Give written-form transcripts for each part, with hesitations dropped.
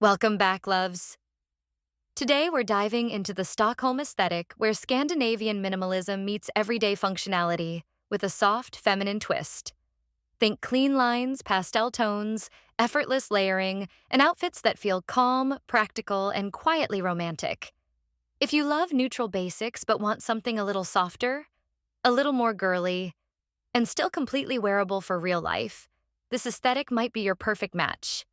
Welcome back, loves. Today we're diving into the Stockholm aesthetic where Scandinavian minimalism meets everyday functionality with a soft, feminine twist. Think clean lines, pastel tones, effortless layering, and outfits that feel calm, practical, and quietly romantic. If you love neutral basics but want something a little softer, a little more girly, and still completely wearable for real life, this aesthetic might be your perfect match.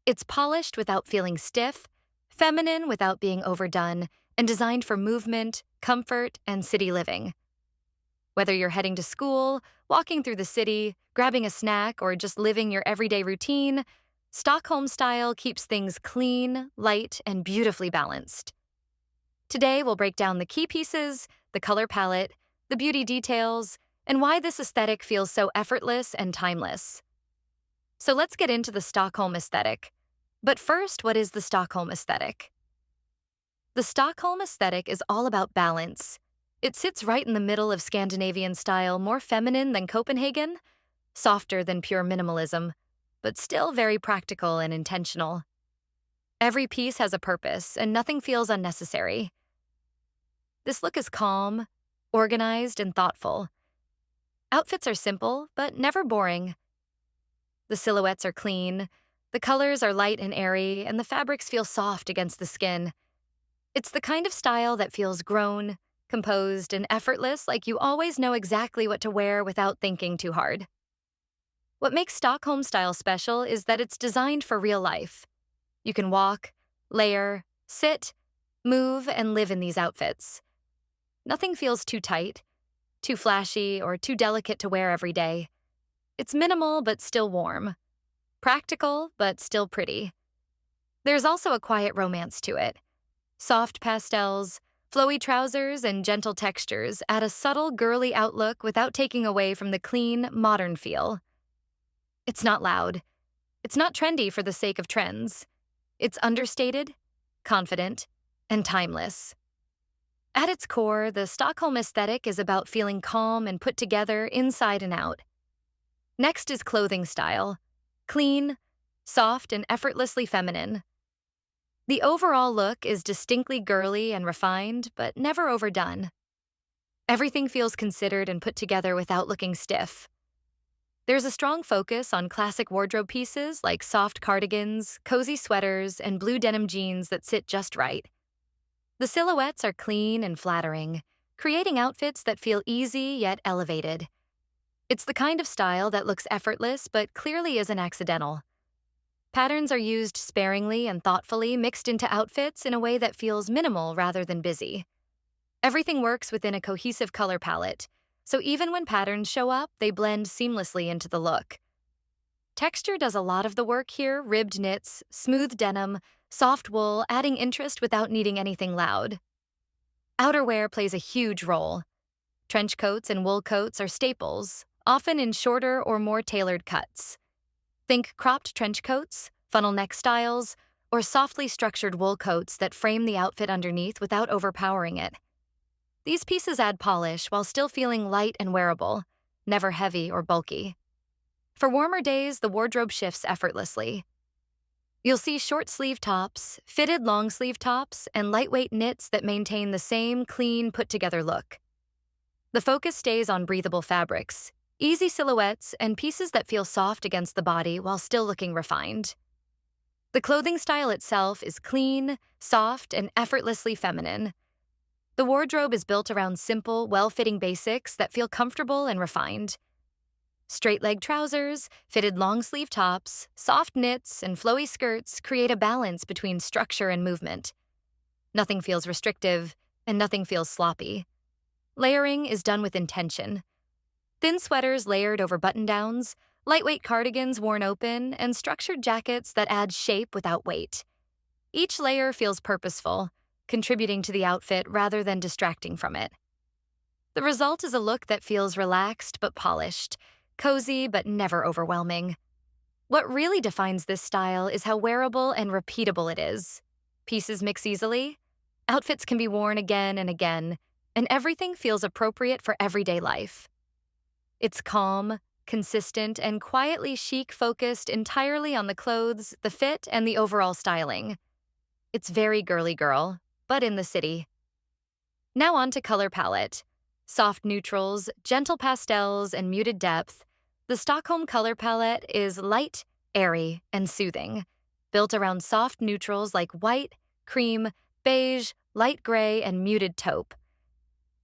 It's polished without feeling stiff, feminine without being overdone, and designed for movement, comfort, and city living. Whether you're heading to school, walking through the city, grabbing a snack, or just living your everyday routine, Stockholm style keeps things clean, light, and beautifully balanced. Today, we'll break down the key pieces, the color palette, the beauty details, and why this aesthetic feels so effortless and timeless. So let's get into the Stockholm aesthetic. But first, what is the Stockholm aesthetic? The Stockholm aesthetic is all about balance. It sits right in the middle of Scandinavian style, more feminine than Copenhagen, softer than pure minimalism, but still very practical and intentional. Every piece has a purpose, and nothing feels unnecessary. This look is calm, organized, and thoughtful. Outfits are simple, but never boring. The silhouettes are clean, the colors are light and airy, and the fabrics feel soft against the skin. It's the kind of style that feels grown, composed, and effortless, like you always know exactly what to wear without thinking too hard. What makes Stockholm style special is that it's designed for real life. You can walk, layer, sit, move, and live in these outfits. Nothing feels too tight, too flashy, or too delicate to wear every day. It's minimal but still warm. Practical, but still pretty. There's also a quiet romance to it. Soft pastels, flowy trousers, and gentle textures add a subtle, girly outlook without taking away from the clean, modern feel. It's not loud. It's not trendy for the sake of trends. It's understated, confident, and timeless. At its core, the Stockholm aesthetic is about feeling calm and put together inside and out. Next is clothing style. Clean, soft, and effortlessly feminine. The overall look is distinctly girly and refined, but never overdone. Everything feels considered and put together without looking stiff. There's a strong focus on classic wardrobe pieces like soft cardigans, cozy sweaters, and blue denim jeans that sit just right. The silhouettes are clean and flattering, creating outfits that feel easy yet elevated. It's the kind of style that looks effortless but clearly isn't accidental. Patterns are used sparingly and thoughtfully, mixed into outfits in a way that feels minimal rather than busy. Everything works within a cohesive color palette, so even when patterns show up, they blend seamlessly into the look. Texture does a lot of the work here: ribbed knits, smooth denim, soft wool, adding interest without needing anything loud. Outerwear plays a huge role. Trench coats and wool coats are staples, often in shorter or more tailored cuts. Think cropped trench coats, funnel neck styles, or softly structured wool coats that frame the outfit underneath without overpowering it. These pieces add polish while still feeling light and wearable, never heavy or bulky. For warmer days, the wardrobe shifts effortlessly. You'll see short-sleeve tops, fitted long-sleeve tops, and lightweight knits that maintain the same clean, put-together look. The focus stays on breathable fabrics, easy silhouettes, and pieces that feel soft against the body while still looking refined. The clothing style itself is clean, soft, and effortlessly feminine. The wardrobe is built around simple, well-fitting basics that feel comfortable and refined. Straight-leg trousers, fitted long-sleeve tops, soft knits, and flowy skirts create a balance between structure and movement. Nothing feels restrictive, and nothing feels sloppy. Layering is done with intention. Thin sweaters layered over button-downs, lightweight cardigans worn open, and structured jackets that add shape without weight. Each layer feels purposeful, contributing to the outfit rather than distracting from it. The result is a look that feels relaxed but polished, cozy but never overwhelming. What really defines this style is how wearable and repeatable it is. Pieces mix easily, outfits can be worn again and again, and everything feels appropriate for everyday life. It's calm, consistent, and quietly chic, focused entirely on the clothes, the fit, and the overall styling. It's very girly girl, but in the city. Now on to color palette. Soft neutrals, gentle pastels, and muted depth. The Stockholm color palette is light, airy, and soothing, built around soft neutrals like white, cream, beige, light gray, and muted taupe.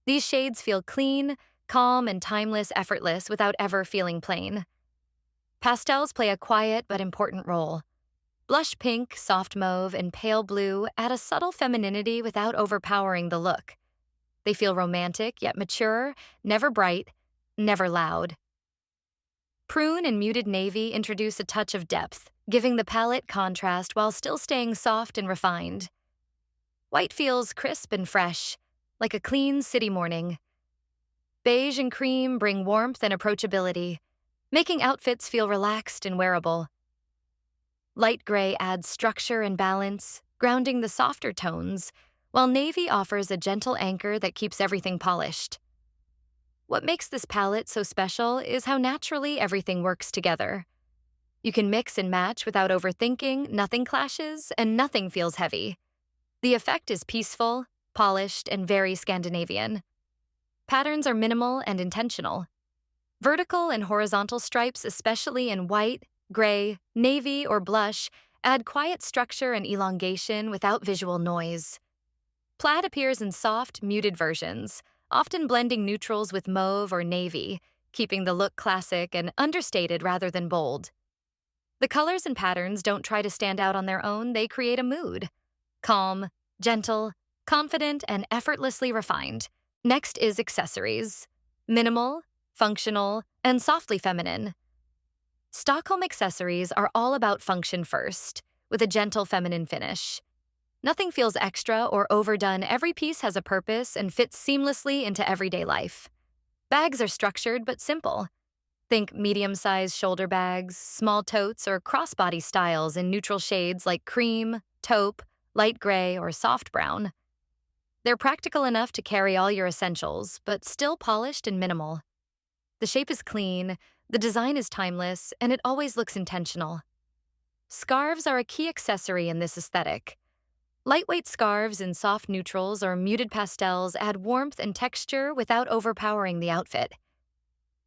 These shades feel clean, calm, and timeless, effortless without ever feeling plain. Pastels play a quiet but important role. Blush pink, soft mauve, and pale blue add a subtle femininity without overpowering the look. They feel romantic yet mature, never bright, never loud. Prune and muted navy introduce a touch of depth, giving the palette contrast while still staying soft and refined. White feels crisp and fresh, like a clean city morning. Beige and cream bring warmth and approachability, making outfits feel relaxed and wearable. Light gray adds structure and balance, grounding the softer tones, while navy offers a gentle anchor that keeps everything polished. What makes this palette so special is how naturally everything works together. You can mix and match without overthinking, nothing clashes, and nothing feels heavy. The effect is peaceful, polished, and very Scandinavian. Patterns are minimal and intentional. Vertical and horizontal stripes, especially in white, gray, navy, or blush, add quiet structure and elongation without visual noise. Plaid appears in soft, muted versions, often blending neutrals with mauve or navy, keeping the look classic and understated rather than bold. The colors and patterns don't try to stand out on their own, they create a mood. Calm, gentle, confident, and effortlessly refined. Next is accessories. Minimal, functional, and softly feminine. Stockholm accessories are all about function first, with a gentle feminine finish. Nothing feels extra or overdone. Every piece has a purpose and fits seamlessly into everyday life. Bags are structured but simple. Think medium-sized shoulder bags, small totes, or crossbody styles in neutral shades like cream, taupe, light gray, or soft brown. They're practical enough to carry all your essentials, but still polished and minimal. The shape is clean, the design is timeless, and it always looks intentional. Scarves are a key accessory in this aesthetic. Lightweight scarves in soft neutrals or muted pastels add warmth and texture without overpowering the outfit.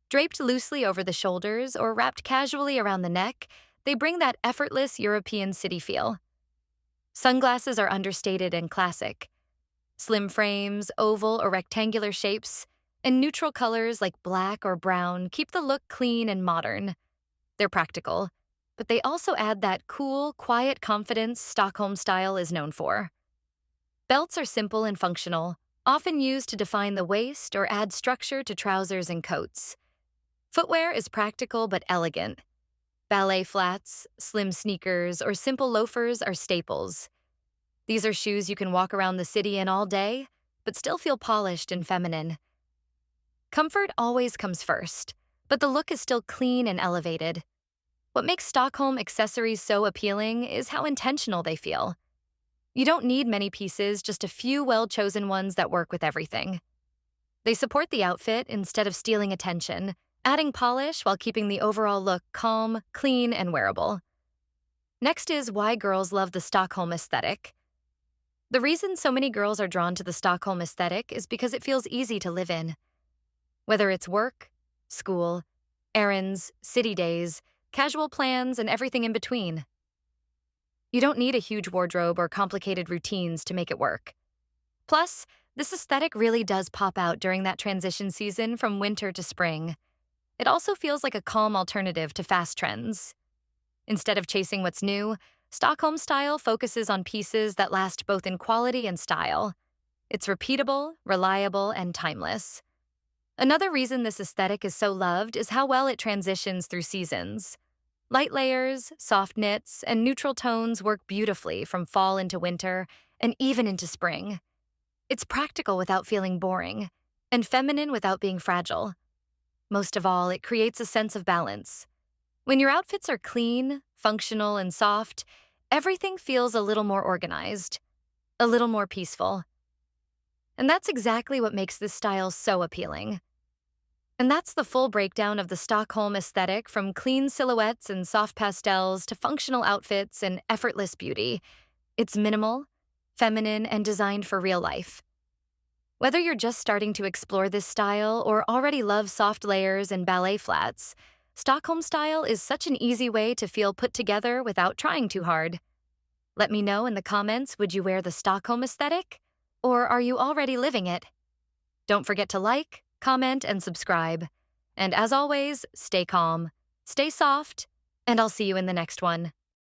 Draped loosely over the shoulders or wrapped casually around the neck, they bring that effortless European city feel. Sunglasses are understated and classic. Slim frames, oval or rectangular shapes, and neutral colors like black or brown keep the look clean and modern. They're practical, but they also add that cool, quiet confidence Stockholm style is known for. Belts are simple and functional, often used to define the waist or add structure to trousers and coats. Footwear is practical but elegant. Ballet flats, slim sneakers, or simple loafers are staples. These are shoes you can walk around the city in all day, but still feel polished and feminine. Comfort always comes first, but the look is still clean and elevated. What makes Stockholm accessories so appealing is how intentional they feel. You don't need many pieces, just a few well-chosen ones that work with everything. They support the outfit instead of stealing attention, adding polish while keeping the overall look calm, clean, and wearable. Next is why girls love the Stockholm aesthetic. The reason so many girls are drawn to the Stockholm aesthetic is because it feels easy to live in. Whether it's work, school, errands, city days, casual plans, and everything in between. You don't need a huge wardrobe or complicated routines to make it work. Plus, this aesthetic really does pop out during that transition season from winter to spring. It also feels like a calm alternative to fast trends. Instead of chasing what's new, Stockholm style focuses on pieces that last both in quality and style. It's repeatable, reliable, and timeless. Another reason this aesthetic is so loved is how well it transitions through seasons. Light layers, soft knits, and neutral tones work beautifully from fall into winter and even into spring. It's practical without feeling boring, and feminine without being fragile. Most of all, it creates a sense of balance. When your outfits are clean, functional, and soft, everything feels a little more organized, a little more peaceful. And that's exactly what makes this style so appealing. And that's the full breakdown of the Stockholm aesthetic, from clean silhouettes and soft pastels to functional outfits and effortless beauty. It's minimal, feminine, and designed for real life. Whether you're just starting to explore this style or already love soft layers and ballet flats, Stockholm style is such an easy way to feel put together without trying too hard. Let me know in the comments, would you wear the Stockholm aesthetic? Or are you already living it? Don't forget to like, comment, and subscribe. And as always, stay calm, stay soft, and I'll see you in the next one.